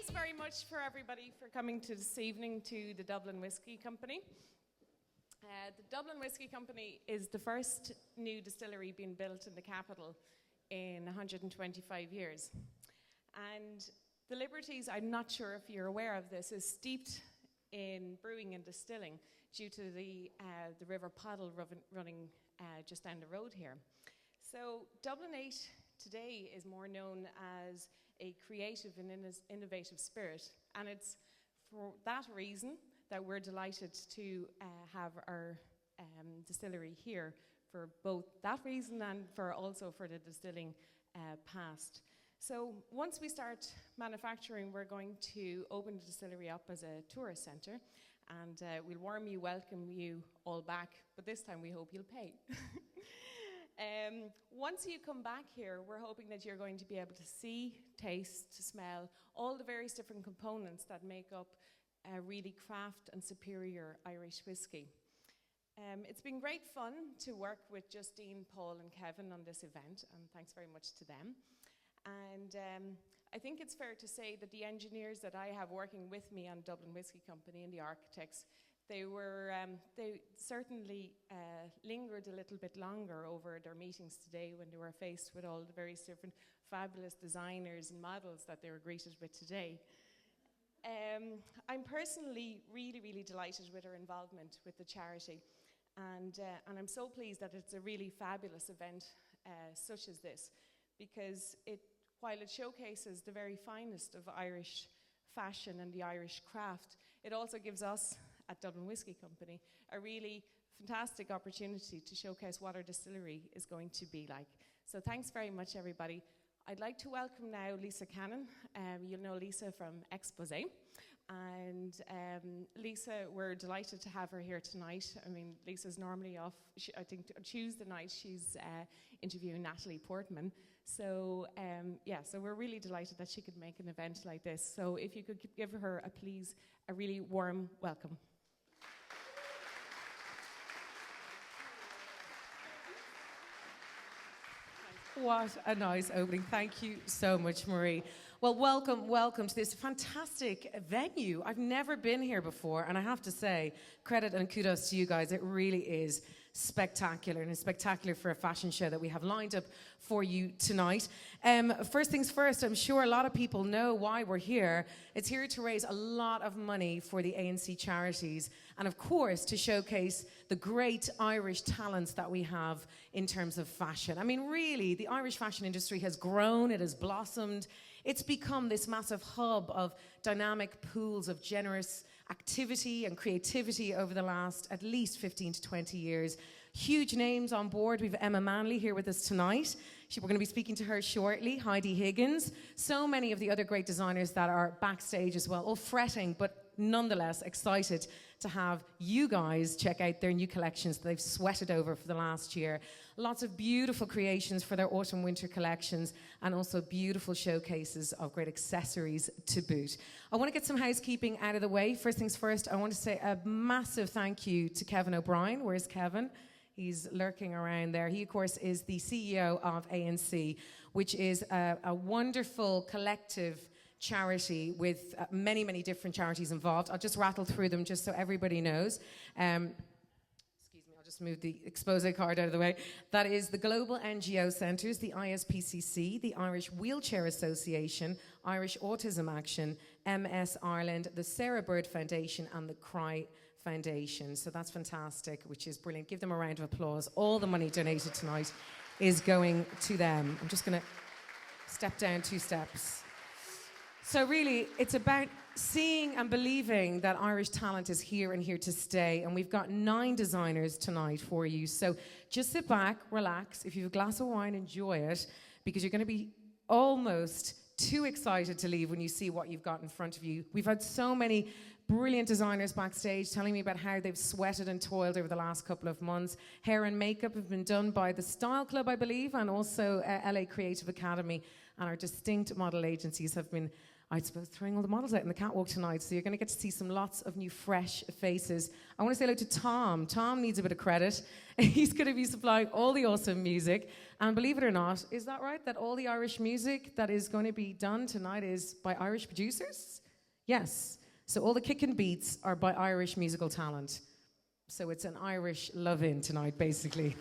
thanks very much for everybody for coming to this evening to the Dublin Whisky Company. The Dublin Whisky Company is the first new distillery being built in the capital in 125 years. And the Liberties, I'm not sure if you're aware of this, is steeped in brewing and distilling due to the River Poddle running just down the road here. So Dublin 8 today is more known as a creative and innovative spirit, and it's for that reason that we're delighted to have our distillery here, for both that reason and for also for the distilling past. So once we start manufacturing, we're going to open the distillery up as a tourist centre, and we'll warmly welcome you all back, but this time we hope you'll pay. Once you come back here, we're hoping that you're going to be able to see, taste, smell all the various different components that make up a really craft and superior Irish whiskey. It's been great fun to work with Justine, Paul and Kevin on this event, and thanks very much to them. And I think it's fair to say that the engineers that I have working with me on Dublin Whisky Company and the architects, they certainly lingered a little bit longer over their meetings today when they were faced with all the various different fabulous designers and models that they were greeted with today. I'm personally really delighted with our involvement with the charity, and I'm so pleased that it's a really fabulous event such as this, because while it showcases the very finest of Irish fashion and the Irish craft, it also gives us at Dublin Whisky Company a really fantastic opportunity to showcase what our distillery is going to be like. So thanks very much, everybody. I'd like to welcome now Lisa Cannon. You'll know Lisa from Exposé. And Lisa, we're delighted to have her here tonight. I mean, Lisa's normally off, I think on Tuesday night, she's interviewing Natalie Portman. So so we're really delighted that she could make an event like this. So if you could give her a really warm welcome. What a nice opening. Thank you so much, Marie. Well, welcome to this fantastic venue. I've never been here before, and I have to say, credit and kudos to you guys. It really is spectacular, and it's spectacular for a fashion show that we have lined up for you tonight. First things first, I'm sure a lot of people know why we're here. It's here to raise a lot of money for the A&C charities, and of course to showcase the great Irish talents that we have in terms of fashion. I mean, really, the Irish fashion industry has grown, it has blossomed. It's become this massive hub of dynamic pools of generous activity and creativity over the last at least 15 to 20 years. Huge names on board. We've Emma Manley here with us tonight. We're going to be speaking to her shortly. Heidi Higgins. So many of the other great designers that are backstage as well, all fretting, but nonetheless excited to have you guys check out their new collections that they've sweated over for the last year. Lots of beautiful creations for their autumn-winter collections, and also beautiful showcases of great accessories to boot. I want to get some housekeeping out of the way. First things first, I want to say a massive thank you to Kevin O'Brien. Where's Kevin? He's lurking around there. He, of course, is the CEO of A&C, which is a wonderful collective charity with many different charities involved. I'll just rattle through them just so everybody knows. Excuse me, I'll just move the expose card out of the way. That is the Global NGO Centres, the ISPCC, the Irish Wheelchair Association, Irish Autism Action, MS Ireland, the Sarah Bird Foundation, and the Cry Foundation. So that's fantastic, which is brilliant. Give them a round of applause. All the money donated tonight is going to them. I'm just going to step down 2 steps. So really, it's about seeing and believing that Irish talent is here and here to stay. And we've got 9 designers tonight for you. So just sit back, relax. If you have a glass of wine, enjoy it, because you're going to be almost too excited to leave when you see what you've got in front of you. We've had so many brilliant designers backstage telling me about how they've sweated and toiled over the last couple of months. Hair and makeup have been done by the Style Club, I believe, and also LA Creative Academy. And our distinct model agencies have been I suppose, throwing all the models out in the catwalk tonight. So you're going to get to see some lots of new, fresh faces. I want to say hello to Tom. Tom needs a bit of credit. He's going to be supplying all the awesome music. And believe it or not, is that right, that all the Irish music that is going to be done tonight is by Irish producers? Yes. So all the kick and beats are by Irish musical talent. So it's an Irish love-in tonight, basically.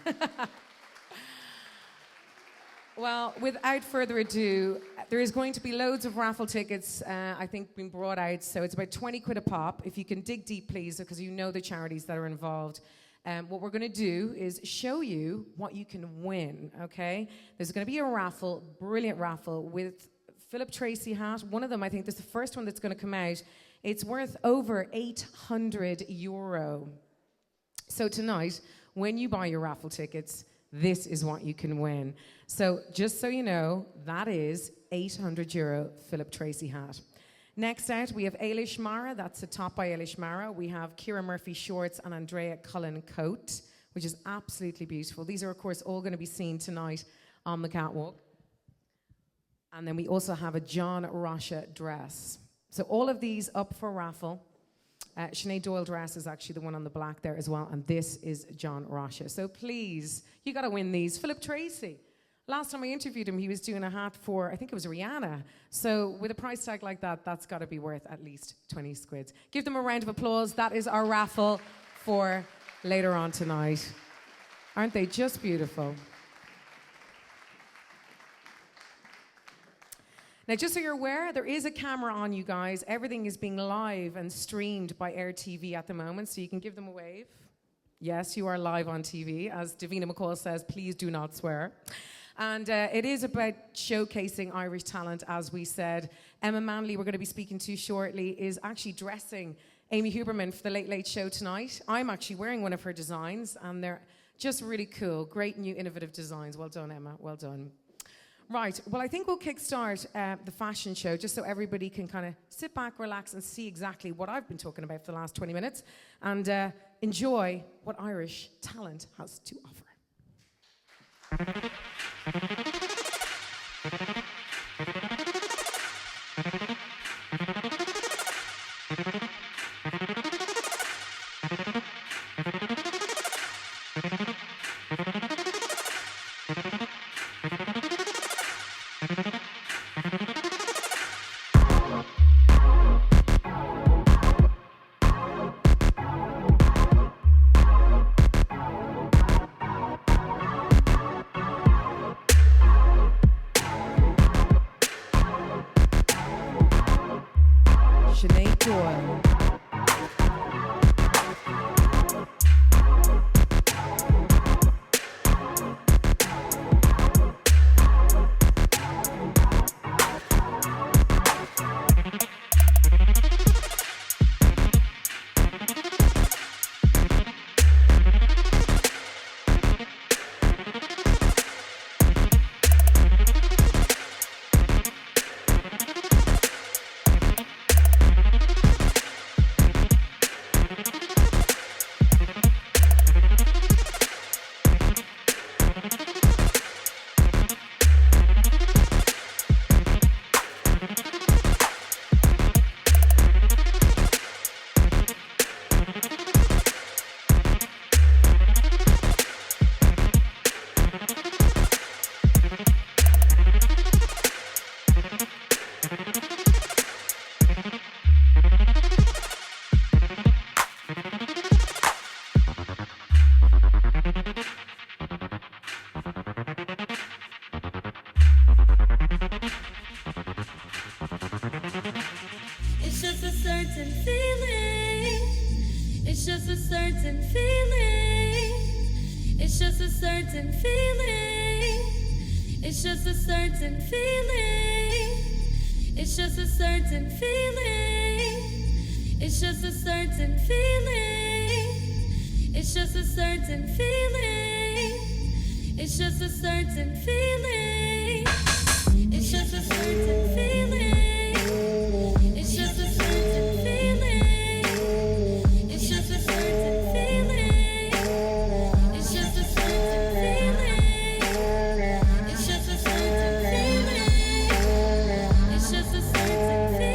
Well, without further ado, there is going to be loads of raffle tickets, I think, being brought out. So it's about 20 quid a pop. If you can dig deep, please, because you know the charities that are involved. What we're going to do is show you what you can win, okay? There's going to be a raffle, brilliant raffle, with Philip Tracy hat. One of them, I think, this is the first one that's going to come out. It's worth over €800. So tonight, when you buy your raffle tickets, this is what you can win. So just so you know, that is €800 Philip Tracy hat. Next out, we have Ailish Mara. That's a top by Ailish Mara. We have Ciara Murphy shorts and Andrea Cullen coat, which is absolutely beautiful. These are, of course, all going to be seen tonight on the catwalk. And then we also have a John Rasha dress. So all of these up for raffle. Sinead Doyle dress is actually the one on the black there as well, and this is John Rasha. So please, you got to win these. Philip Tracy. Last time I interviewed him, he was doing a hat for, I think it was Rihanna. So with a price tag like that, that's got to be worth at least 20 squids. Give them a round of applause. That is our raffle for later on tonight. Aren't they just beautiful? Now, just so you're aware, there is a camera on, you guys. Everything is being live and streamed by Aertv at the moment, so you can give them a wave. Yes, you are live on TV. As Davina McCall says, please do not swear. And it is about showcasing Irish talent, as we said. Emma Manley, we're going to be speaking to shortly, is actually dressing Amy Huberman for the Late Late Show tonight. I'm actually wearing one of her designs, and they're just really cool. Great new innovative designs. Well done, Emma. Well done. Right, well, I think we'll kickstart the fashion show just so everybody can kind of sit back, relax, and see exactly what I've been talking about for the last 20 minutes and enjoy what Irish talent has to offer. Sinead Doyle. It's just a certain feeling. It's just a certain feeling. It's just a certain feeling. It's just a certain feeling. It's just a certain feeling. It's just a certain feeling. It's just a certain feeling. It's just a certain feeling. It's just a certain feeling. It's just a certain feeling. It's just a certain feeling. It's just a certain feeling. It's just a certain feeling. It's just a certain feeling.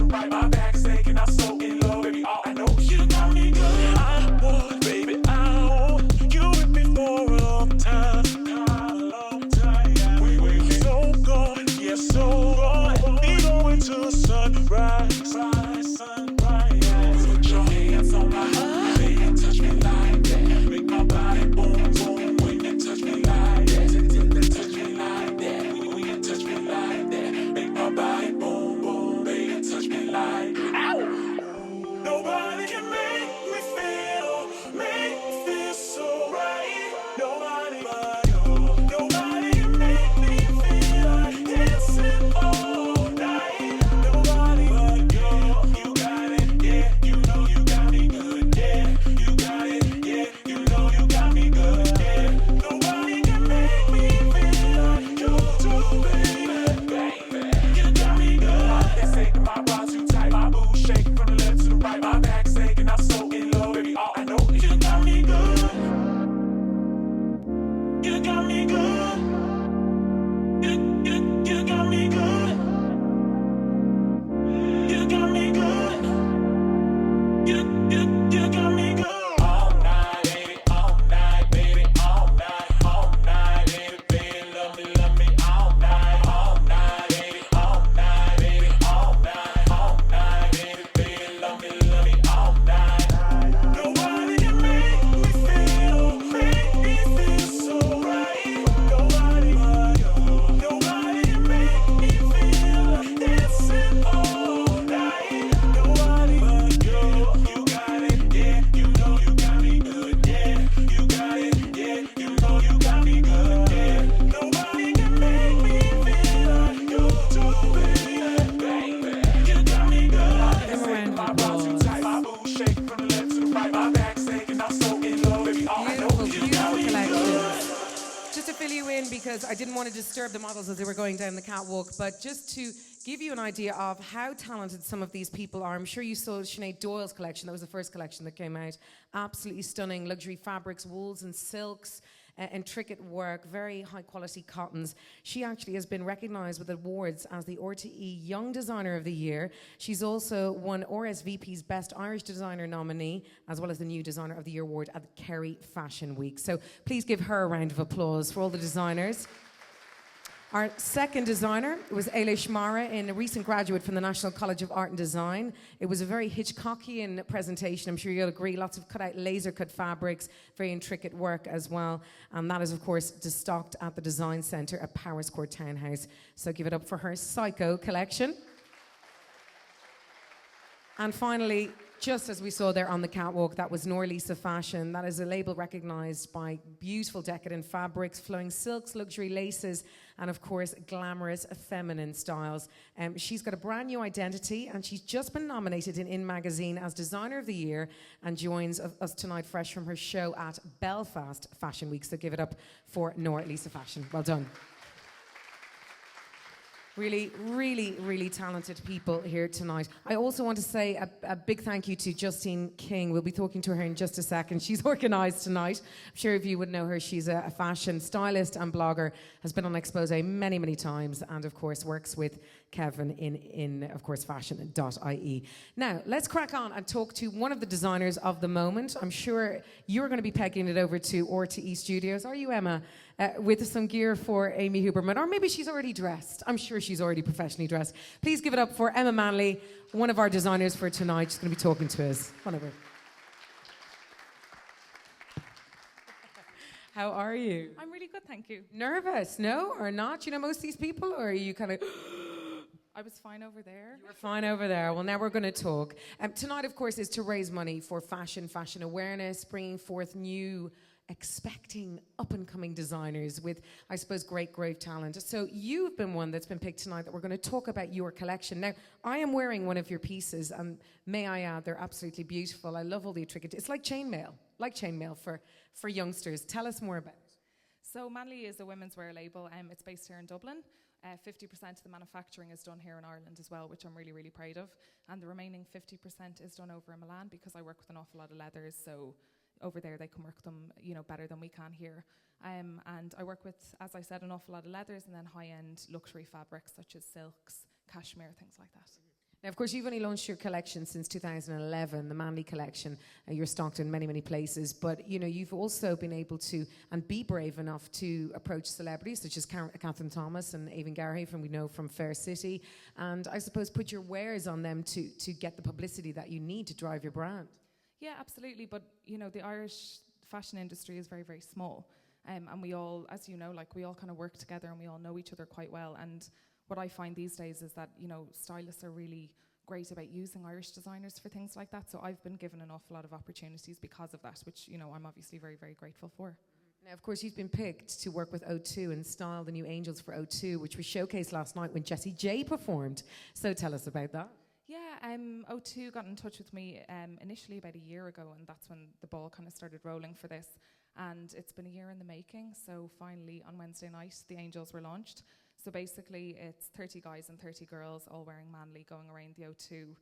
right. My back's aching, I'm so in love, baby. All I know is you got me good. I want, baby, I want you with me for a long time. We so gone, yeah, so gone. We going to sunrise. Put your hands on my heart, baby, touch me like that. Make my body boom, boom when you touch me like that. Touch me like that, when you touch me like that. Make my body boom, boom, baby, touch me like that. Ow! Nobody can make me feel so right. Nobody but you. Nobody can make me feel like dancing all night. Nobody but you. You got it, yeah. You know you got me good, yeah. You got it, yeah. You know you got me good, yeah. Nobody can make me feel like you do, baby. You got me good. My legs aching, my bra too tight, my boobs shaking from the left to the right. My back's aching, I'm so in love, baby. All I know is you got me good. You got me good. You got me good. You got me good. You got me good. All night, baby, all night, baby, all night, baby, baby, love me all night, baby, all night, baby, all night, baby, baby, love me all night. Nobody can make me feel so right. Nobody but you. Nobody can make me feel like dancing all night. Nobody but you. You got it, yeah. You know you got me good, yeah. You got it, yeah. You know you got me good, yeah. Nobody can make me feel like you do, baby. You got me good. Give 'em a round of My bra too applause. tight, my boobs shaking from the left to the right. My back's aching, I'm so in love, baby. All I know Beautiful, is you beautiful got me collection. good. Just to fill you in, because I didn't want to disturb the models as they were going down the catwalk, but just to give you an idea of how talented some of these people are. I'm sure you saw Sinead Doyle's collection. That was the first collection that came out. Absolutely stunning luxury fabrics, wools and silks, intricate work, very high quality cottons. She actually has been recognized with awards as the Aertv Young Designer of the Year. She's also won RSVP's Best Irish Designer nominee, as well as the New Designer of the Year award at the Kerry Fashion Week. So please give her a round of applause for all the designers. Our second designer was Eilish Mara, a recent graduate from the National College of Art and Design. It was a very Hitchcockian presentation, I'm sure you'll agree. Lots of cut-out laser-cut fabrics, very intricate work as well. And that is, of course, stocked at the Design Centre at Powerscourt Townhouse. So give it up for her Psycho collection. And finally, just as we saw there on the catwalk, that was Lisa Fashion. That is a label recognised by beautiful decadent fabrics, flowing silks, luxury laces, and of course, glamorous feminine styles. She's got a brand new identity, and she's just been nominated in Magazine as Designer of the Year and joins us tonight fresh from her show at Belfast Fashion Week. So give it up for Lisa Fashion. Well done. Really, really, really talented people here tonight. I also want to say a big thank you to Justine King. We'll be talking to her in just a second. She's organised tonight. I'm sure if you would know her, she's a fashion stylist and blogger, has been on expose many, many times, and of course works with Kevin in of course, Fashion.ie. Now, let's crack on and talk to one of the designers of the moment. I'm sure you're going to be pegging it over to Aertv Studios. Are you, Emma? With some gear for Amy Huberman, or maybe she's already dressed. I'm sure she's already professionally dressed. Please give it up for Emma Manley, one of our designers for tonight. She's going to be talking to us. Come on over. How are you? I'm really good, thank you. Nervous, no, or not? You know most of these people, or are you kind of... I was fine over there. You were fine over there. Well, now we're going to talk. Tonight, of course, is to raise money for fashion awareness, bringing forth new, expecting up-and-coming designers with, I suppose, great talent. So you've been one that's been picked tonight that we're going to talk about your collection. Now, I am wearing one of your pieces, and may I add, they're absolutely beautiful. I love all the intricate... It's like chainmail for youngsters. Tell us more about it. So Manley is a women's wear label. It's based here in Dublin. 50% of the manufacturing is done here in Ireland as well, which I'm really, really proud of. And the remaining 50% is done over in Milan, because I work with an awful lot of leathers, so over there they can work them, better than we can here. And I work with, as I said, an awful lot of leathers and then high-end luxury fabrics such as silks, cashmere, things like that. Now, of course, you've only launched your collection since 2011, the Manly collection. You're stocked in many, many places. But, you know, you've also been able to, and be brave enough to approach celebrities such as Catherine Thomas and Avon Garhay, from we know from Fair City. And I suppose put your wares on them to get the publicity that you need to drive your brand. Yeah, absolutely. But, you know, the Irish fashion industry is very, very small. And we all, as you know, like, we all kind of work together and we all know each other quite well. And what I find these days is that, you know, stylists are really great about using Irish designers for things like that. So I've been given an awful lot of opportunities because of that, which, you know, I'm obviously very, very grateful for. Now, of course, you've been picked to work with O2 and style the new Angels for O2, which was showcased last night when Jessie J performed. So tell us about that. Yeah, O2 got in touch with me initially about a year ago, and that's when the ball kind of started rolling for this. And it's been a year in the making, so finally on Wednesday night, the Angels were launched. So basically, it's 30 guys and 30 girls all wearing Manly going around the O2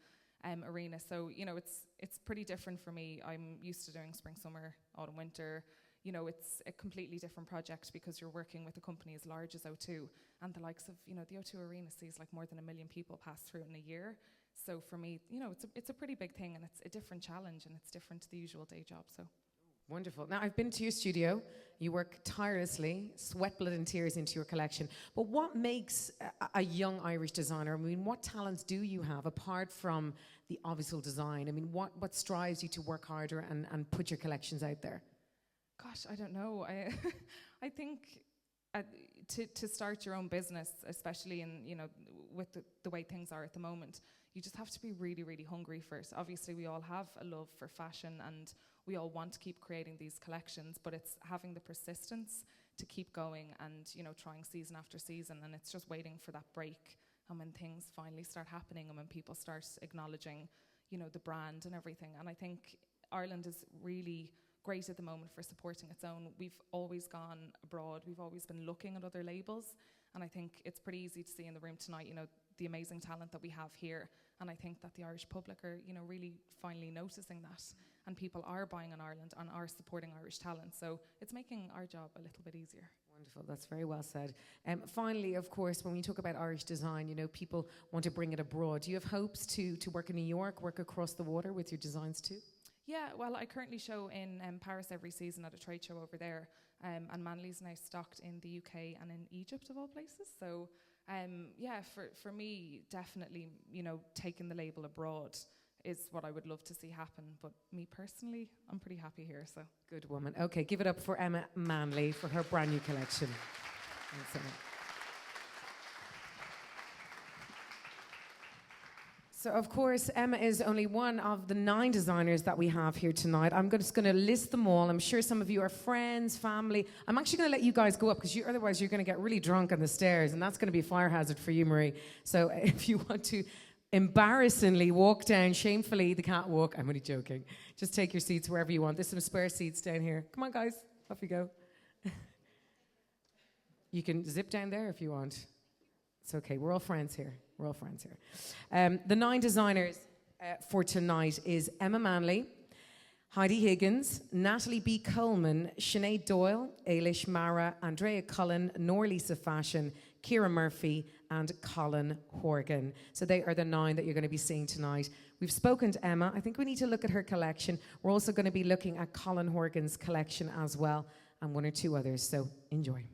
arena. So, you know, it's pretty different for me. I'm used to doing spring, summer, autumn, winter. You know, it's a completely different project because you're working with a company as large as O2. And the likes of, you know, the O2 arena sees like more than 1 million people pass through in a year. So for me, you know, it's a pretty big thing, and it's a different challenge, and it's different to the usual day job. So. Wonderful. Now, I've been to your studio. You work tirelessly, sweat, blood and tears into your collection. But what makes a young Irish designer? I mean, what talents do you have apart from the obvious design? I mean, what strives you to work harder and put your collections out there? Gosh, I don't know. I think to start your own business, especially in, you know, with the way things are at the moment, you just have to be really, really hungry first. Obviously, we all have a love for fashion and we all want to keep creating these collections, but it's having the persistence to keep going and, you know, trying season after season, and it's just waiting for that break, and when things finally start happening and when people start acknowledging, you know, the brand and everything. And I think Ireland is really great at the moment for supporting its own. We've always gone abroad, we've always been looking at other labels, and I think it's pretty easy to see in the room tonight, you know, the amazing talent that we have here. And I think that the Irish public are, you know, really finally noticing that, and people are buying in Ireland and are supporting Irish talent. So it's making our job a little bit easier. Wonderful, that's very well said. Finally, of course, when we talk about Irish design, you know, people want to bring it abroad. Do you have hopes to work in New York, work across the water with your designs too? Yeah, well, I currently show in Paris every season at a trade show over there, and Manly's now stocked in the UK and in Egypt, of all places. So, yeah, for me, definitely, you know, taking the label abroad is what I would love to see happen. But me personally, I'm pretty happy here. So good woman. Okay, give it up for Emma Manley for her brand new collection. Thanks, Emma. So, of course, Emma is only one of the 9 designers that we have here tonight. I'm just going to list them all. I'm sure some of you are friends, family. I'm actually going to let you guys go up because otherwise you're going to get really drunk on the stairs, and that's going to be a fire hazard for you, Marie. So if you want to embarrassingly walk down shamefully the catwalk, I'm only joking. Just take your seats wherever you want. There's some spare seats down here. Come on, guys. Off you go. You can zip down there if you want. It's okay. We're all friends here. We're all friends here. The 9 designers for tonight is Emma Manley, Heidi Higgins, Natalie B. Coleman, Sinead Doyle, Ailish Mara, Andrea Cullen, Norlisa Fashion, Ciara Murphy, and Colin Horgan. So they are the 9 that you're going to be seeing tonight. We've spoken to Emma. I think we need to look at her collection. We're also going to be looking at Colin Horgan's collection as well, and 1 or 2 others. So enjoy.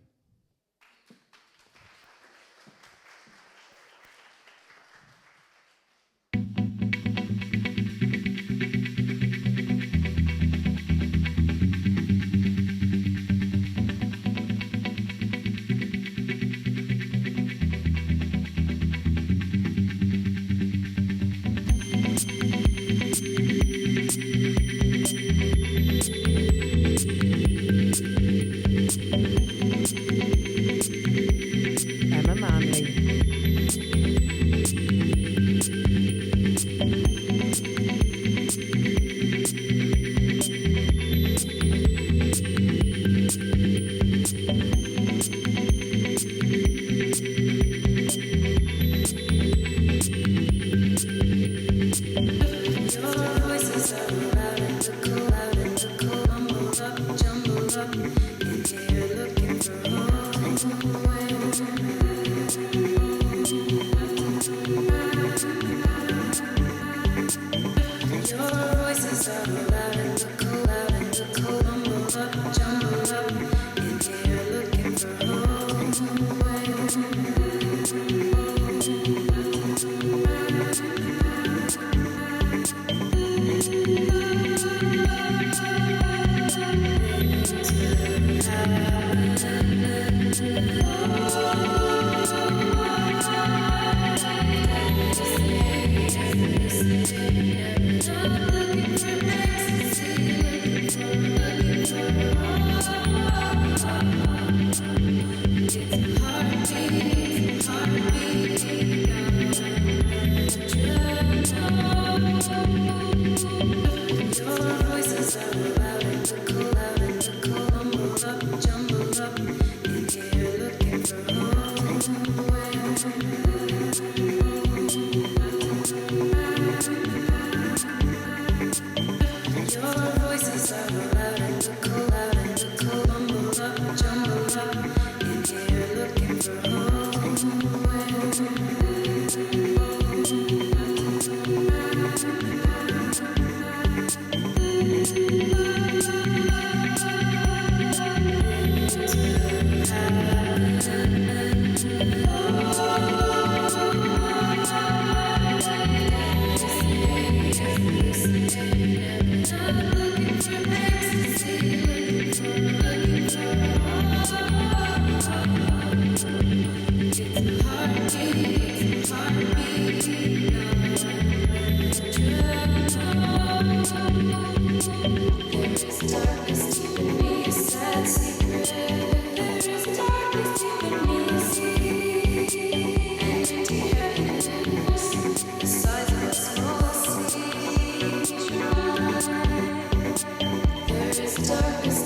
Darkness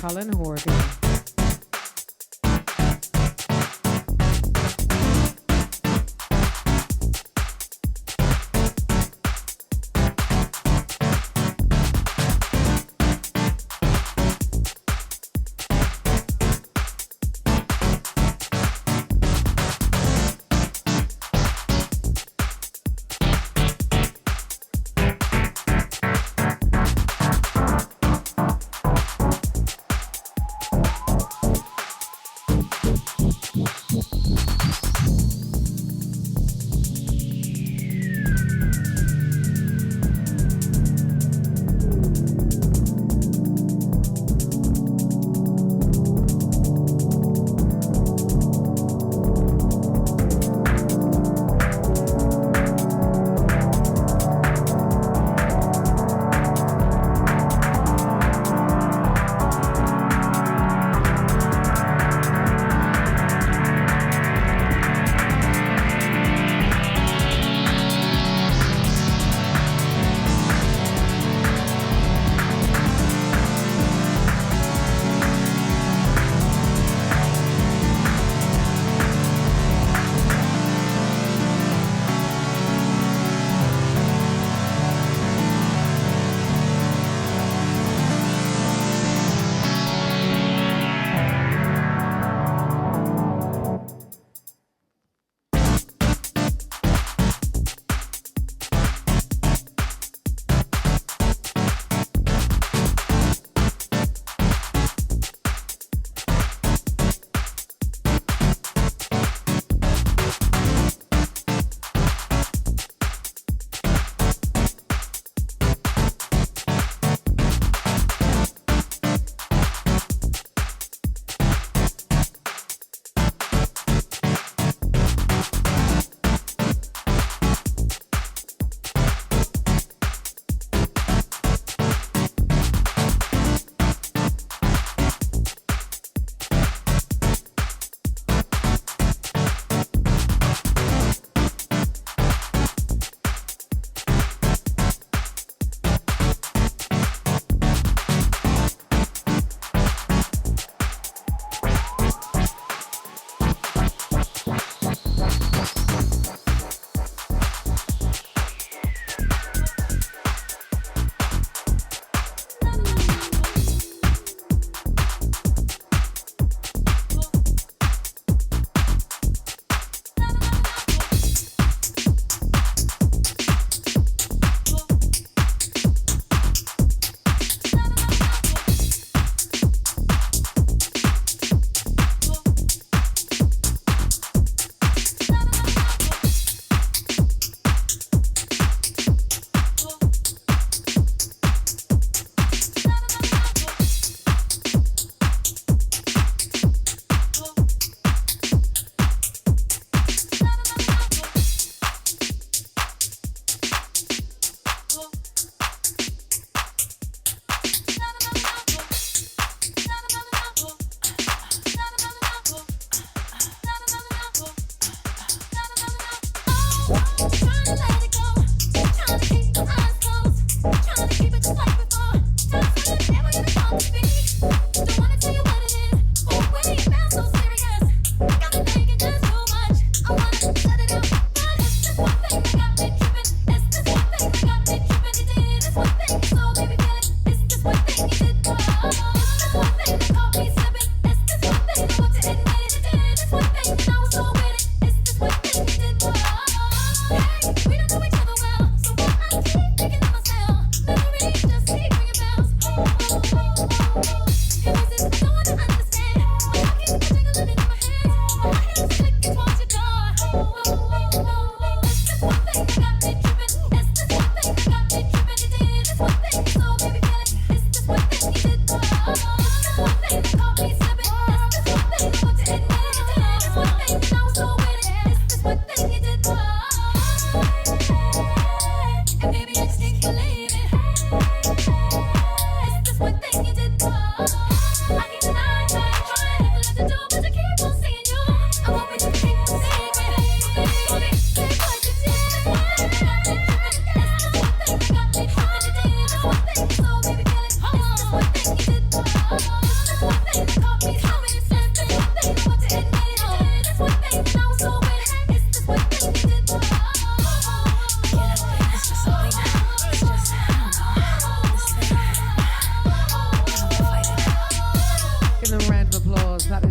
Colin Horgan.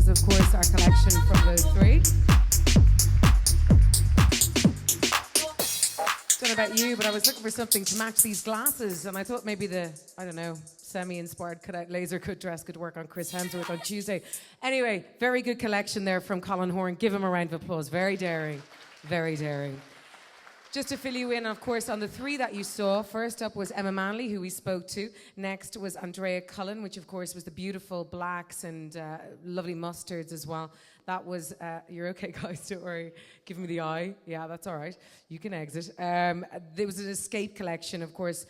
is, of course, our collection from those three. Don't know about you, but I was looking for something to match these glasses, and I thought maybe the, I don't know, semi-inspired cut-out laser cut dress could work on Chris Hemsworth on Tuesday. Anyway, very good collection there from Colin Horn. Give him a round of applause. Very daring. Very daring. Just to fill you in, of course, on the three that you saw, first up was Emma Manley, who we spoke to. Next was Andrea Cullen, which, of course, was the beautiful blacks and lovely mustards as well. That was, you're okay, guys, don't worry. Give me the eye. Yeah, that's all right. You can exit. There was an escape collection, of course,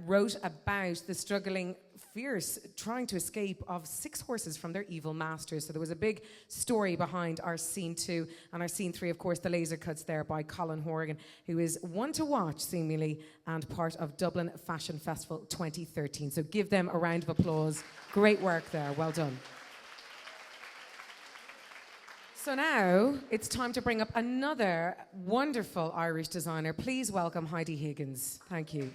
wrote about the struggling fierce trying to escape of 6 horses from their evil masters. So there was a big story behind our scene 2 and our scene 3, of course, the laser cuts there by Colin Horgan, who is one to watch, seemingly, and part of Dublin Fashion Festival 2013. So give them a round of applause. Great work there. Well done. So now it's time to bring up another wonderful Irish designer. Please welcome Heidi Higgins. Thank you.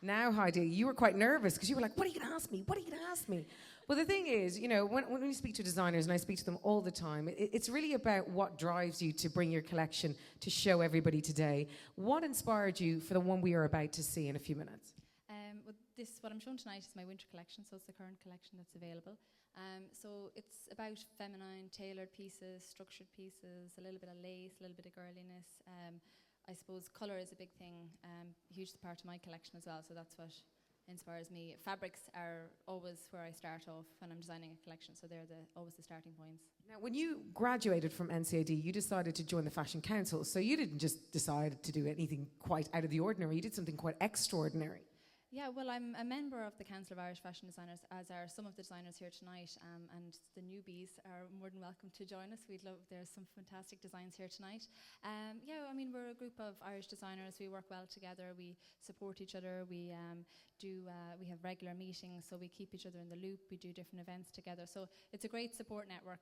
Now, Heidi, you were quite nervous because you were like, what are you going to ask me? What are you going to ask me? Well, the thing is, you know, when you speak to designers, and I speak to them all the time, it's really about what drives you to bring your collection to show everybody today. What inspired you for the one we are about to see in a few minutes? What I'm showing tonight is my winter collection, so it's the current collection that's available. So it's about feminine, tailored pieces, structured pieces, a little bit of lace, a little bit of girliness. I suppose colour is a big thing, huge part of my collection as well, so that's what inspires me. Fabrics are always where I start off when I'm designing a collection, so they're always the starting points. Now, when you graduated from NCAD, you decided to join the Fashion Council, so you didn't just decide to do anything quite out of the ordinary, you did something quite extraordinary. Yeah, well, I'm a member of the Council of Irish Fashion Designers, as are some of the designers here tonight, and the newbies are more than welcome to join us. There's some fantastic designs here tonight. Yeah, I mean, we're a group of Irish designers. We work well together. We support each other. We have regular meetings, so we keep each other in the loop. We do different events together. So it's a great support network.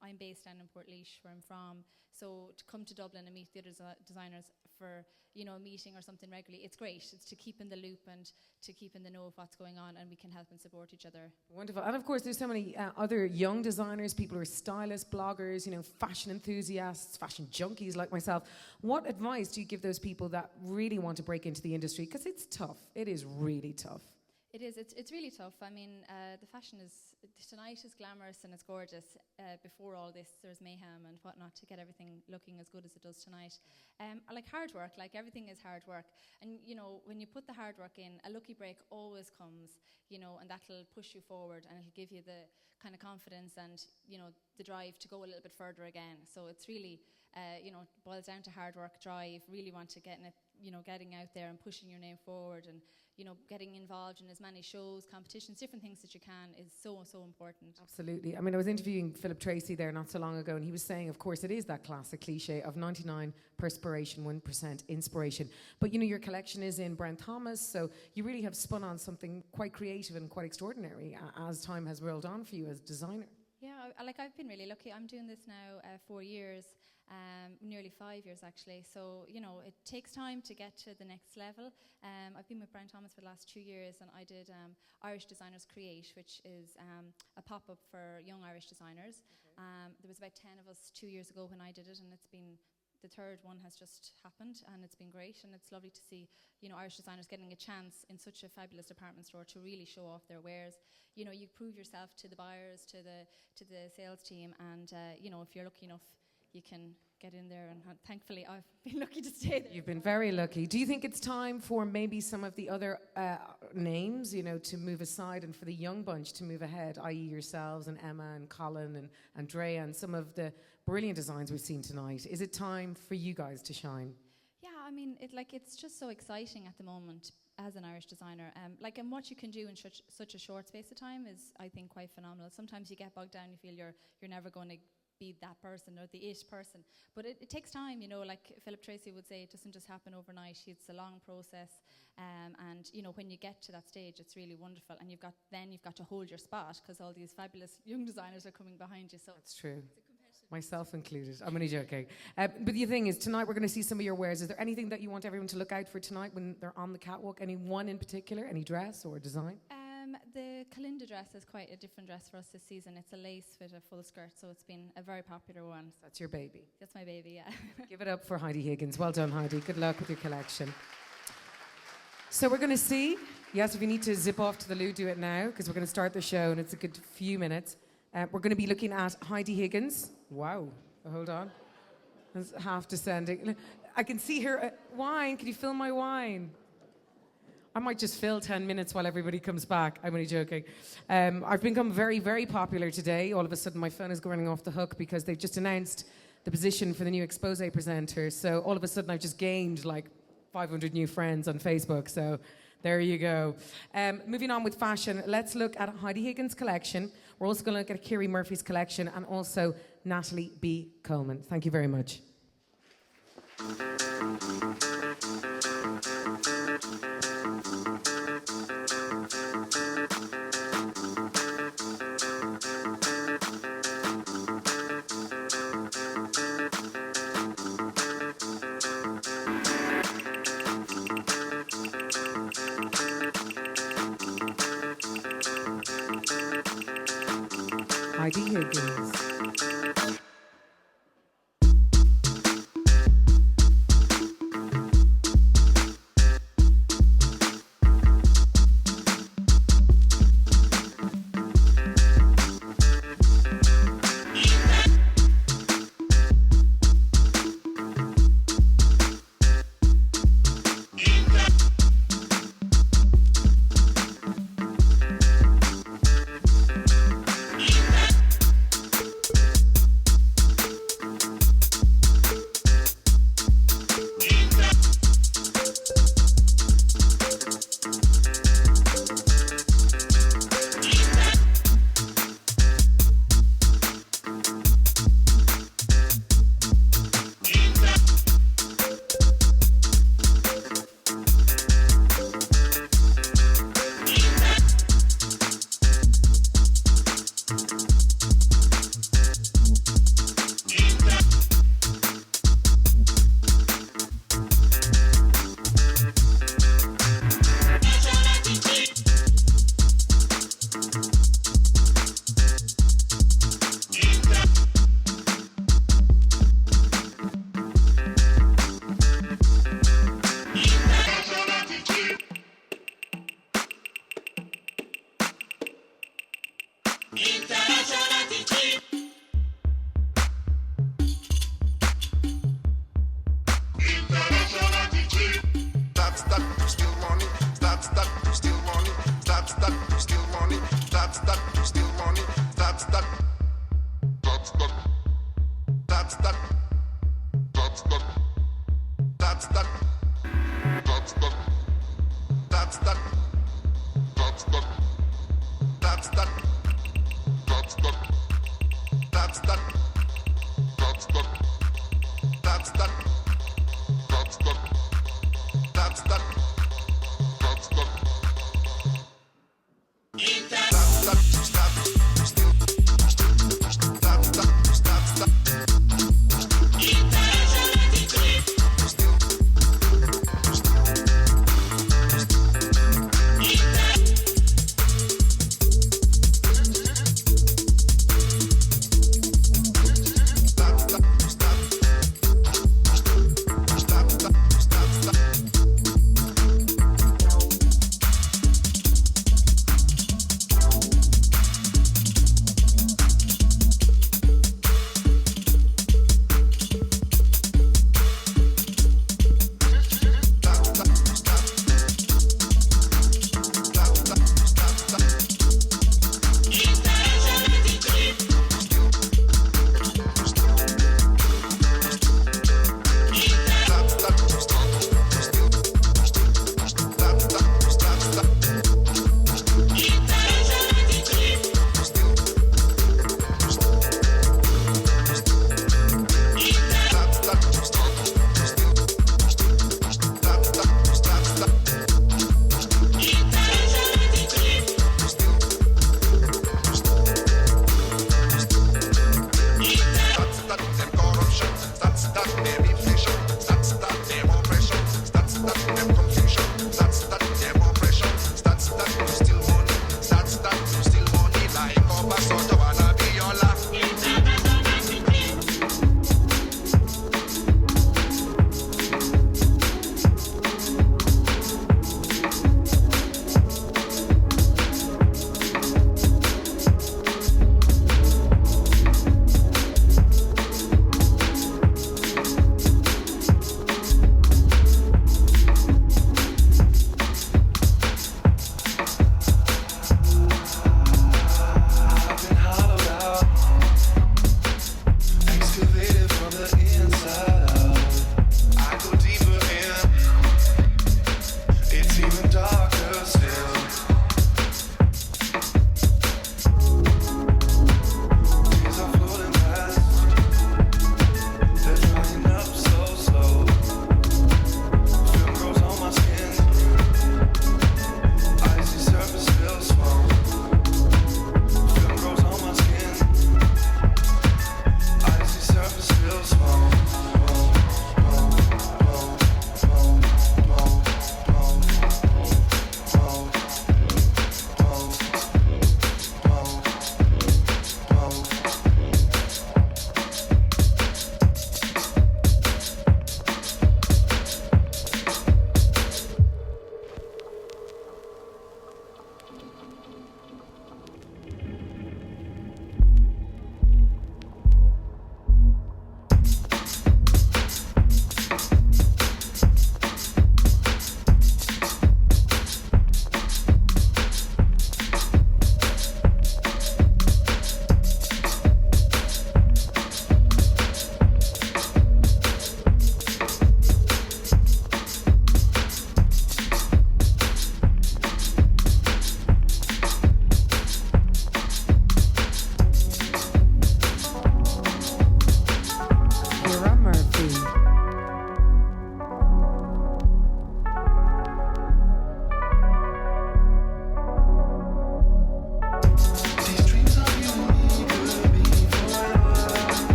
I'm based down in Portlaoise, where I'm from. So to come to Dublin and meet the other designers for, you know, a meeting or something regularly, it's great. It's to keep in the loop and to keep in the know of what's going on, and we can help and support each other. Wonderful. And of course, there's so many other young designers, people who are stylists, bloggers, you know, fashion enthusiasts, fashion junkies like myself. What advice do you give those people that really want to break into the industry? Because it's tough. It is really tough. It is. It's really tough. I mean, the fashion tonight is glamorous and it's gorgeous. Before all this, there's mayhem and whatnot to get everything looking as good as it does tonight. Like hard work, like everything is hard work. And, you know, when you put the hard work in, a lucky break always comes, you know, and that'll push you forward and it'll give you the kind of confidence and, you know, the drive to go a little bit further again. So it's really, you know, boils down to hard work, drive, really want to get in it, you know, getting out there and pushing your name forward and, you know, getting involved in as many shows, competitions, different things that you can is so, so important. Absolutely. I mean, I was interviewing Philip Tracy there not so long ago, and he was saying, of course, it is that classic cliche of 99 perspiration, 1% inspiration. But, you know, your collection is in Brown Thomas, so you really have spun on something quite creative and quite extraordinary as time has rolled on for you as a designer. Yeah, I've been really lucky. I'm doing this now 4 years. Nearly 5 years actually, so you know it takes time to get to the next level. I've been with Brown Thomas for the last 2 years, and I did Irish Designers Create, which is a pop-up for young Irish designers. There was about 10 of us 2 years ago when I did it, and it's been the third one has just happened, and it's been great, and it's lovely to see, you know, Irish designers getting a chance in such a fabulous department store to really show off their wares. You know, you prove yourself to the buyers, to the sales team, and you know, if you're lucky enough, you can get in there, and thankfully I've been lucky to stay there. You've been very lucky. Do you think it's time for maybe some of the other names, you know, to move aside and for the young bunch to move ahead, i.e. yourselves and Emma and Colin and Andrea and some of the brilliant designs we've seen tonight? Is it time for you guys to shine? Yeah, I mean, it's just so exciting at the moment as an Irish designer. And what you can do in such a short space of time is, I think, quite phenomenal. Sometimes you get bogged down, you feel you're never going to be that person or the it person, but it takes time, you know, like Philip Tracy would say, it doesn't just happen overnight. It's a long process, and you know, when you get to that stage, it's really wonderful, and you've got to hold your spot because all these fabulous young designers are coming behind you. So that's true, myself included. I'm only joking, but the thing is, tonight we're going to see some of your wares. Is there anything that you want everyone to look out for tonight when they're on the catwalk? Any one in particular, any dress or design? The Kalinda dress is quite a different dress for us this season. It's a lace with a full skirt, so it's been a very popular one. That's your baby. That's my baby, yeah. Give it up for Heidi Higgins. Well done, Heidi. Good luck with your collection. So we're going to see. Yes, if you need to zip off to the loo, do it now, because we're going to start the show, and it's a good few minutes. We're going to be looking at Heidi Higgins. Wow. Hold on. It's half descending. I can see her. Wine. Can you fill my wine? I might just fill 10 minutes while everybody comes back. I'm only joking. I've become very, very popular today. All of a sudden, my phone is going off the hook because they've just announced the position for the new expose presenter. So all of a sudden, I've just gained like 500 new friends on Facebook. So there you go. Moving on with fashion, let's look at Heidi Higgins' collection. We're also going to look at Kiri Murphy's collection and also Natalie B. Coleman. Thank you very much. Heidi Higgins.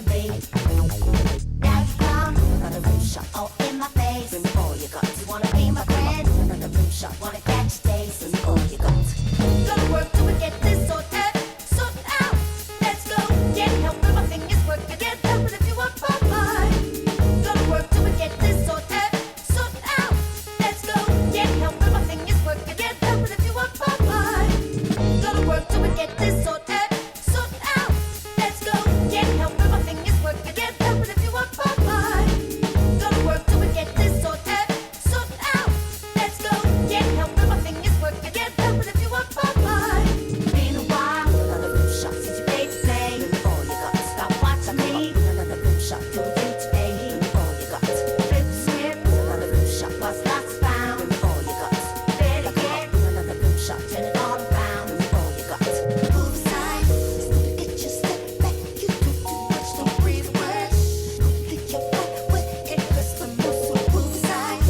to me. Now you come, another room shot, all in my face. Bring me all you got. You wanna be my friend? Another room shot, wanna catch days. Bring me all you got. Gonna work till we get this sorted out. Let's go. Can't help it, my fingers work. I can't help it if you want bye-bye. Gonna work till we get this sorted out. Let's go. Can't help it, my fingers work. I can't help it if you want bye-bye. Gonna work till we get this sorted out. Let's go. Can't help it, my fingers work. I can't help it if you want bye-bye. Gonna work till we get this sorted out. Let's go. Can't help it, my fingers work. I can't help it if you want bye-bye. Been a while, another room shot since you played to play. All you got, stop watching me. Another room shot, do it today. All you got, flip the script. Another room shot, what's lost found. All you got, bet again. Another room shot, turn it all around. All you got, move aside. Get your step back. You do too much, don't breathe a word. Lick your butt with it, hurts the most. So move aside.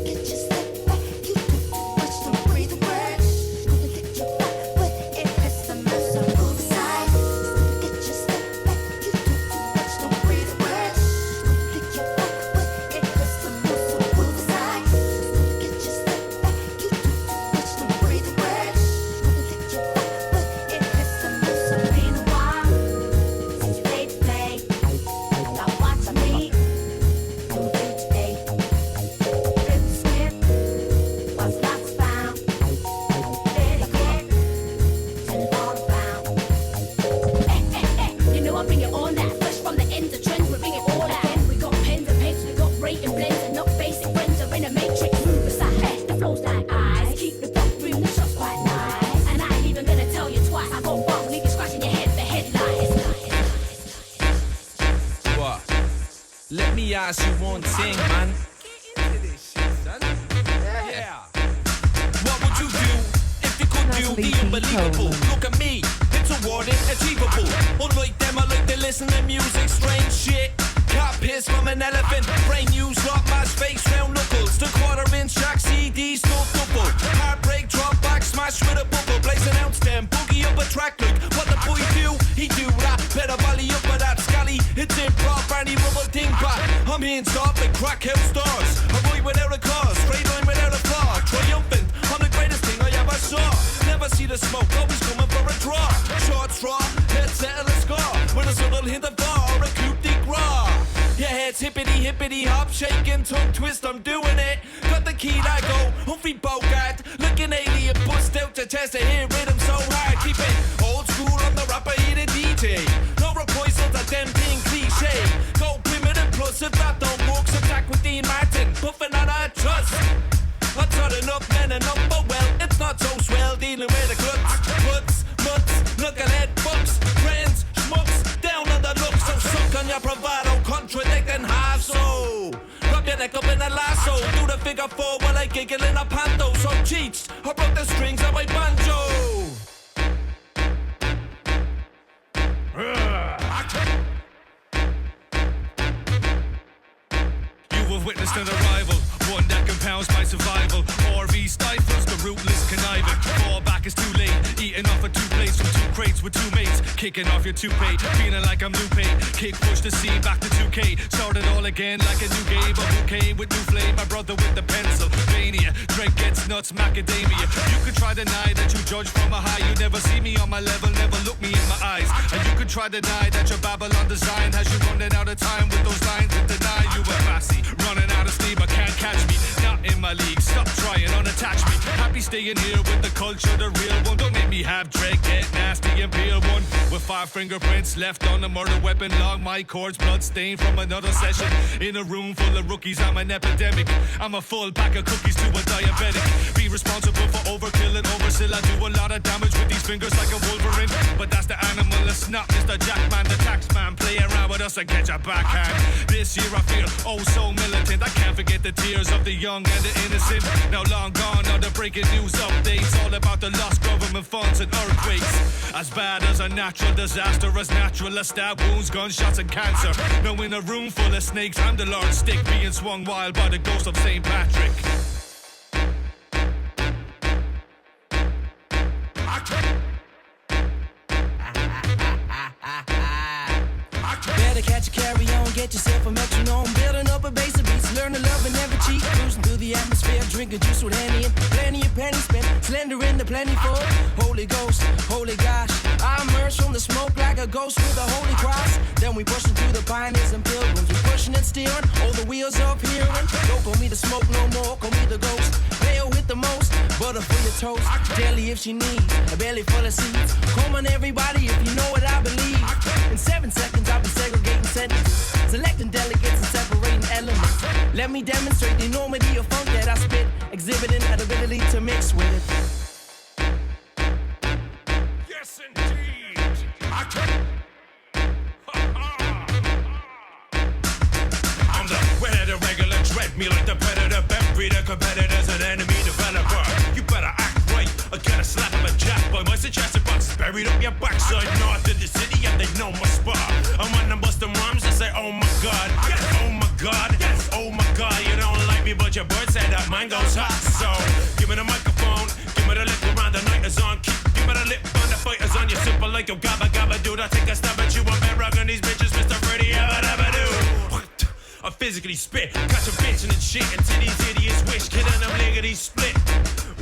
Get your step back. You do too much, don't breathe a word. Lick your butt with it, hurts the most. So move aside. Get your step back. You do too much, don't breathe a word. Lick your butt with it, hurts the most. So move aside. Get your step back. You do too much, don't breathe a word. Lick your butt with it, hurts the most. So been a while since you played to play. Stop watching me. Do it today. Flip the script. What's lost found. Bet again. Turn it all around. You know I bring it on that. Fresh from the ends of trends, we bring it all out. Again, we got pens and paints, we got rating blends, and not basic friends are in a matrix. Move aside, the flow's like eyes. Keep the back room, the shot's quite nice. And I ain't even gonna tell you twice. I go wrong, leave you scratching your head, the headlights. What? Let me ask you one thing, man. Yeah. What would you do if you could do Natalie the P. unbelievable? Coleman. Look at me, it's awarded, achievable. Unlike them, I like to listen to music, strange shit. Cat piss from an elephant, brain news, rock mash, face round knuckles. The quarter-inch track CDs, no double. Heartbreak, drop back, smash with a bubble. Blaze an ounce them, boogie up a track like what the boy do? He do that, better volley up with that scally. It's improv, Barney rubble ding back. I'm here stop like crack house stars. A boy without a cause, straight line without a flaw. Triumphant, I'm the greatest thing I ever saw. Never see the smoke, always coming for a draw. Short straw, head settle a score. With a subtle hint of bar or a coup de grace. Your head's hippity hippity hop, shaking tongue twist, I'm doing it. Got the key that go, Humphrey Bogart. Looking alien, bust out your chest to hear rhythm so hard. Keep it old school, I'm the rapper, he the DJ. No reprisals, a damn thing cliche. Go primitive plus, if that don't work, subtract with Dean Martin. Puffing on a trust. I'm turning up, men and up, but well, it's not so swell dealing with the cluts, mutts, knucklehead fucks, friends, schmucks, down on the look, so suck on your bravado, contradicting half so. Rub your neck up in a lasso, do the figure four while I giggle in a panto, so cheats, I broke the strings of my banjo. You have witnessed an arrival, one that compounds my survival. RV stifles the rootless conniving. Fall back is too late, eating off of 2 plates from 2 crates with 2 mates. Kicking off your toupee, feeling like I'm Lupe. Kick push the scene back to 2K. Started all again like a new game, a bouquet with new flame. My brother with the Pennsylvania. Drake gets nuts, macadamia. You could try deny that you judge from a high. You never see me on my level, never look me in my eyes. And you could try deny that your Babylon design has you running out of time with those lines that deny you were classy. Running out of steam, but can't catch me. Not in my league, stop trying, unattach me. Happy staying here with the culture, the real one. Don't make me have Drake, get nasty and peel one. With 5 fingerprints left on the murder weapon log. My cords blood stained from another session. In a room full of rookies, I'm an epidemic. I'm a full pack of cookies to a diabetic. Be responsible for overkill and overkill. I do a lot of damage with these fingers like a Wolverine. But that's the animal, it's not Mr. Jackman, the taxman. Play around with us and catch a backhand. This year I feel oh so militant. I can't forget the tears of the young and the innocent. Now long gone are the breaking news updates. All about the lost government funds and earthquakes. As bad as a natural disaster, as natural as stab wounds, gunshots and cancer. Now in a room full of snakes, I'm the Lord's stick being swung wild by the ghost of St. Patrick. Catch a carry on, get yourself a metronome. Building up a base of beats, learn to love and never cheat. Cruising through the atmosphere, drinking juice with Henny and plenty of pennies spent. Slender in the plentiful. Holy Ghost, holy gosh. I emerge from the smoke like a ghost with a holy cross. Then we pushing through the pioneers and pilgrims. We pushing and steering, all the wheels up here. And don't call me the smoke no more, call me the ghost. Player with the most, butter for your toast. Daily if she needs, a belly full of seeds. Come on everybody if you know what I believe. In 7 seconds I'll be segregating sentences, selecting delegates and separating elements. Let me demonstrate the enormity of funk that I spit, exhibiting an ability to mix with it. Yes, indeed. I can. I'm the winner, the regular dread me like the predator. Bury the competitors, an enemy developer. You better act right or get a slap of a jack by my suggested box buried up your backside. North of the city and they know my spot. I'm on the bustin' rhymes and say, oh my god, yes. Oh my god, yes. Oh my god. You don't like me, but your bird said that mine goes hot. So give me the microphone, give me the lick around the night is on. Give me the lip on the fighters on. You simple like your gabba gabba dude. I take a stab at you. I'm been rocking these bitches, Mr. Freddy, ever do. I physically spit, catch a bitch and shit until these idiots wish, kidding them liggity split.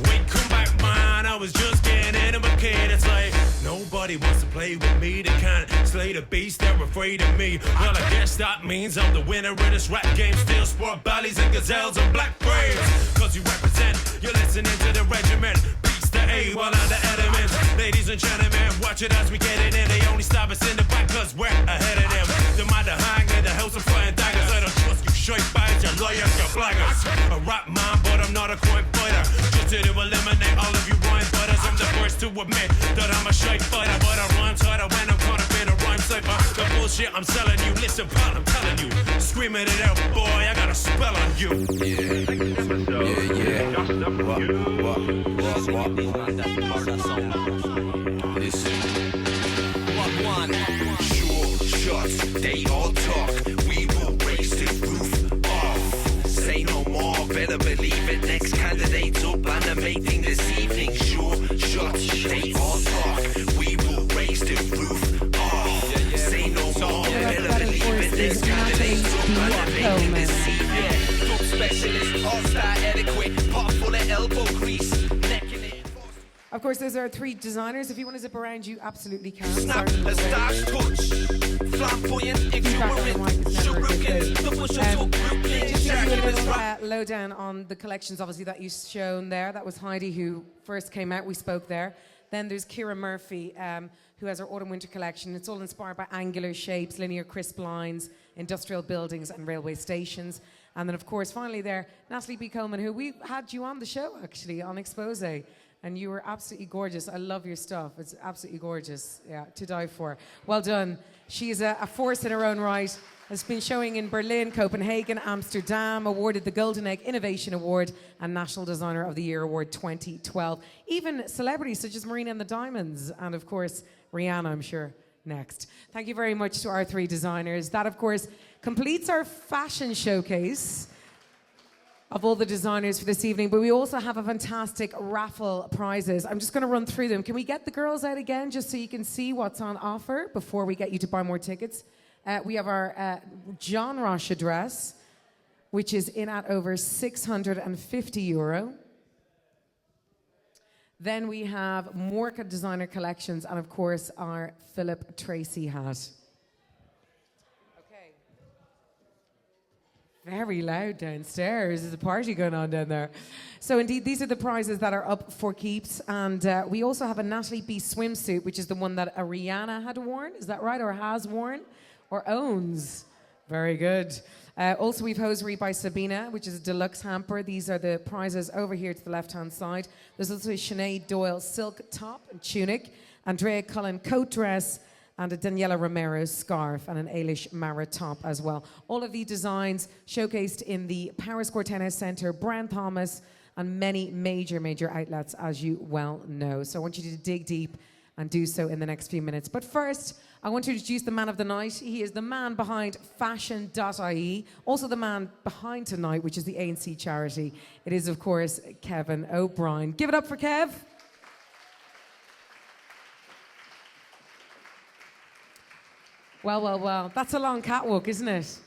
Wait, come back, man, I was just getting into my kid. It's like, nobody wants to play with me. They can't slay the beast, they're afraid of me. Well, I guess that means I'm the winner of this rap game. Still sport valleys and gazelles and black braves. Cause you represent, you're listening to the regiment. Beats the A while under elements. Ladies and gentlemen, watch it as we get it in. They only stop us in the back cause we're ahead of them. The mind to hang in the house of flying daggers. I don't trust you straight bags, you liars, you blaggers. A rap man, but I'm not a coin fighter. Just here to eliminate all of you rhyme fighters. I'm the first to admit that I'm a straight fighter, but I rhyme tighter when I'm caught up in a rhyme cipher. The bullshit I'm selling you, listen, pal, I'm telling you. Screaming it out, boy, I got a spell on you. Listen. One. Sure shots, they all talk. We will raise the roof off. Say no more, better believe it. Next candidate's up animating this evening. Sure shots, they all talk. We will raise the roof off. Say no more, better believe it. Next candidate's up animating this evening. Top specialist, all-star adequate, pot full of elbow grease. Of course, those are 3 designers. If you want to zip around, you absolutely can. Snap, a star's touch. Flamboyant, exuberant, shuriken, the bush of Brooklyn. Just to give you a little lowdown on the collections, obviously, that you've shown there. That was Heidi who first came out. We spoke there. Then there's Kira Murphy, who has her autumn-winter collection. It's all inspired by angular shapes, linear crisp lines, industrial buildings and railway stations. And then, of course, finally there, Natalie B. Coleman, who we had you on the show, actually, on Expose. And you were absolutely gorgeous. I love your stuff. It's absolutely gorgeous. Yeah, to die for. Well done. She is a force in her own right. Has been showing in Berlin, Copenhagen, Amsterdam, awarded the Golden Egg Innovation Award and National Designer of the Year Award 2012. Even celebrities such as Marina and the Diamonds and, of course, Rihanna, I'm sure, next. Thank you very much to our 3 designers. That, of course, completes our fashion showcase of all the designers for this evening, but we also have a fantastic raffle prizes. I'm just going to run through them. Can we get the girls out again just so you can see what's on offer before we get you to buy more tickets? We have our John Roche dress, which is in at over €650. Then we have Morka Designer Collections and, of course, our Philip Tracy hat. Very loud downstairs. There's a party going on down there. So indeed, these are the prizes that are up for keeps. And we also have a Natalie B swimsuit, which is the one that Ariana had worn. Is that right? Or has worn? Or owns? Very good. Also, we've hosiery by Sabina, which is a deluxe hamper. These are the prizes over here to the left-hand side. There's also a Sinead Doyle silk top and tunic, Andrea Cullen coat dress, and a Daniela Romero scarf and an Ailish Mara top as well. All of these designs showcased in the Paris Cortena Centre, Brand Thomas, and many major outlets, as you well know. So I want you to dig deep and do so in the next few minutes. But first, I want to introduce the man of the night. He is the man behind Fashion.ie, also the man behind tonight, which is the A&C charity. It is, of course, Kevin O'Brien. Give it up for Kev. Well, well, well. That's a long catwalk, isn't it?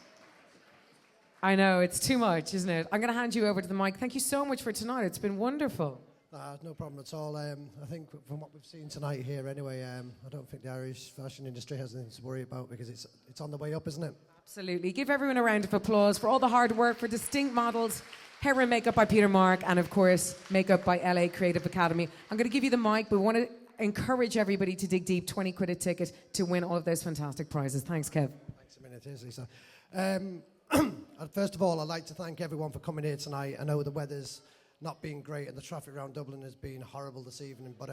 I know, it's too much, isn't it? I'm going to hand you over to the mic. Thank you so much for tonight. It's been wonderful. No problem at all. I think from what we've seen tonight here anyway, I don't think the Irish fashion industry has anything to worry about because it's on the way up, isn't it? Absolutely. Give everyone a round of applause for all the hard work for Distinct Models, hair and makeup by Peter Mark, and of course, makeup by LA Creative Academy. I'm going to give you the mic, but we want to encourage everybody to dig deep, 20 quid a ticket to win all of those fantastic prizes. Thanks, Kev. Thanks a minute, Lisa. First of all, I'd like to thank everyone for coming here tonight. I know the weather's not been great and the traffic around Dublin has been horrible this evening, but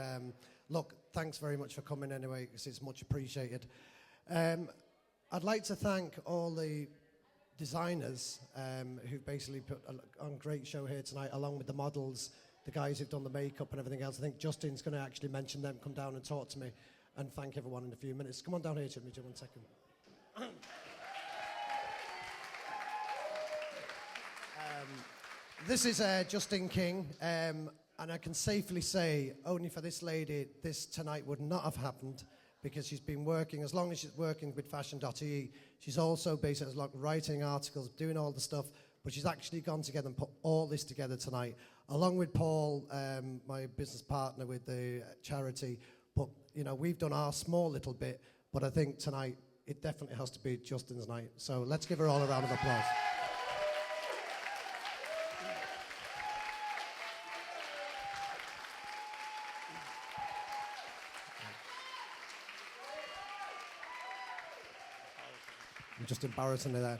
look, thanks very much for coming anyway, because it's much appreciated. I'd like to thank all the designers who basically put on a great show here tonight, along with the models, the guys who've done the makeup and everything else. I think Justin's going to actually mention them, come down and talk to me, and thank everyone in a few minutes. Come on down here to me, 1 second. This is Justin King, and I can safely say, only for this lady, this tonight would not have happened, because she's been working, as long as she's working with Fashion.ie, she's also basically like writing articles, doing all the stuff, but she's actually gone together and put all this together tonight, along with Paul, my business partner with the charity. But, you know, we've done our small little bit, but I think tonight it definitely has to be Justin's night. So let's give her all a round of applause. I'm just embarrassing her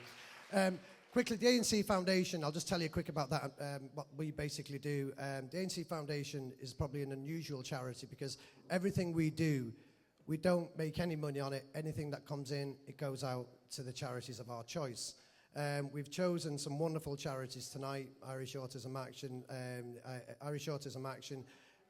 there. Quickly, the A&C Foundation, I'll just tell you quick about that, what we basically do. The A&C Foundation is probably an unusual charity because everything we do, we don't make any money on it. Anything that comes in, it goes out to the charities of our choice. We've chosen some wonderful charities tonight: Irish Autism Action,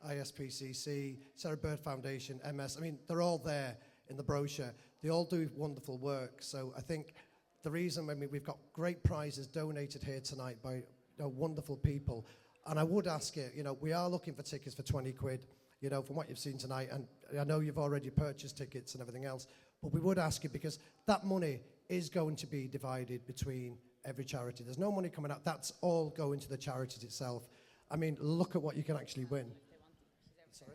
ISPCC, Sarah Bird Foundation, MS. I mean, they're all there in the brochure. They all do wonderful work. So I think the reason, we've got great prizes donated here tonight by wonderful people. And I would ask you, we are looking for tickets for 20 quid, from what you've seen tonight. And I know you've already purchased tickets and everything else, but we would ask you, because that money is going to be divided between every charity. There's no money coming out. That's all going to the charities itself. I mean, look at what you can actually win. Sorry?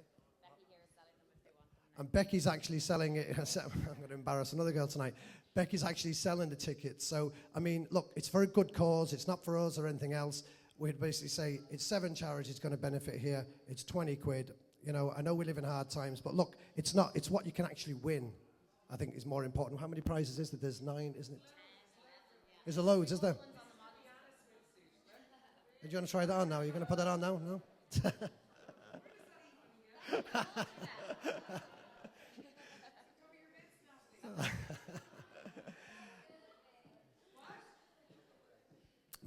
And Becky's actually selling it. I'm going to embarrass another girl tonight. Becky's actually selling the tickets. So, I mean, look, it's for a good cause. It's not for us or anything else. We'd basically say it's 7 charities going to benefit here. It's 20 quid. I know we live in hard times, but look, it's not. It's what you can actually win, I think, is more important. How many prizes is there? There's 9, isn't it? There's loads, is there? Do you want to try that on now? Are you going to put that on now? No?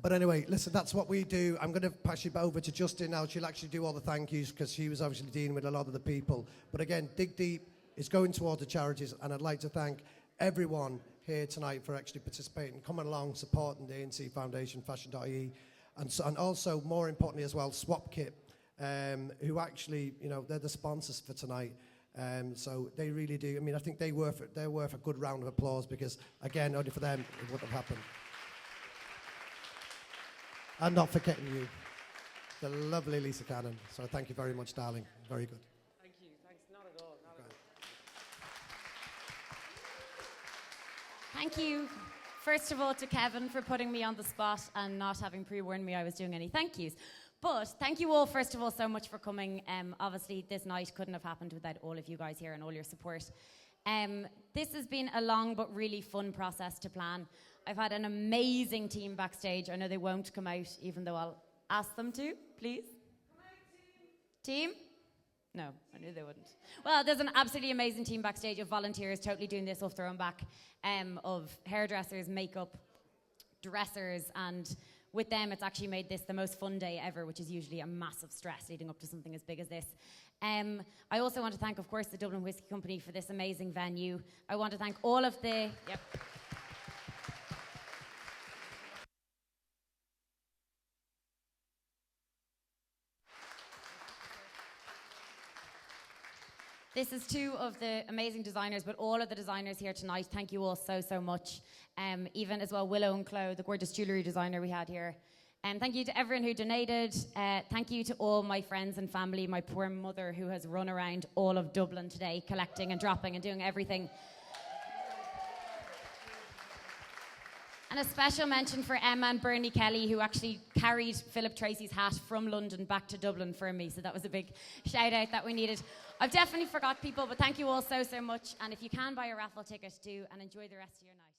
But anyway, listen, that's what we do. I'm going to pass you over to Justin now. She'll actually do all the thank yous because she was obviously dealing with a lot of the people. But again, Dig Deep is going towards the charities, and I'd like to thank everyone here tonight for actually participating, coming along, supporting the A&C Foundation, Fashion.ie, and also, more importantly as well, Swap Kit, who actually, they're the sponsors for tonight. So they really do. I mean, I think they're worth a good round of applause because, again, only for them, it wouldn't have happened. And not forgetting you, the lovely Lisa Cannon. So thank you very much, darling. Very good. Thank you. Thanks. Not at all. Not at all. Thank you, first of all, to Kevin for putting me on the spot and not having pre-warned me I was doing any thank yous. But thank you all, first of all, so much for coming. Obviously, this night couldn't have happened without all of you guys here and all your support. This has been a long but really fun process to plan. I've had an amazing team backstage. I know they won't come out, even though I'll ask them to, please. Come out, team. Team? No, I knew they wouldn't. Well, there's an absolutely amazing team backstage of volunteers totally doing this off their own back, of hairdressers, makeup, dressers, and with them, it's actually made this the most fun day ever, which is usually a massive stress leading up to something as big as this. I also want to thank, of course, the Dublin Whisky Company for this amazing venue. I want to thank all of the... Yep. This is two of the amazing designers, but all of the designers here tonight, thank you all so, so much. Even as well, Willow and Chloe, the gorgeous jewellery designer we had here. And thank you to everyone who donated. Thank you to all my friends and family, my poor mother who has run around all of Dublin today, collecting and dropping and doing everything. And a special mention for Emma and Bernie Kelly, who actually carried Philip Tracy's hat from London back to Dublin for me. So that was a big shout out that we needed. I've definitely forgot people, but thank you all so, so much. And if you can buy a raffle ticket, do, and enjoy the rest of your night.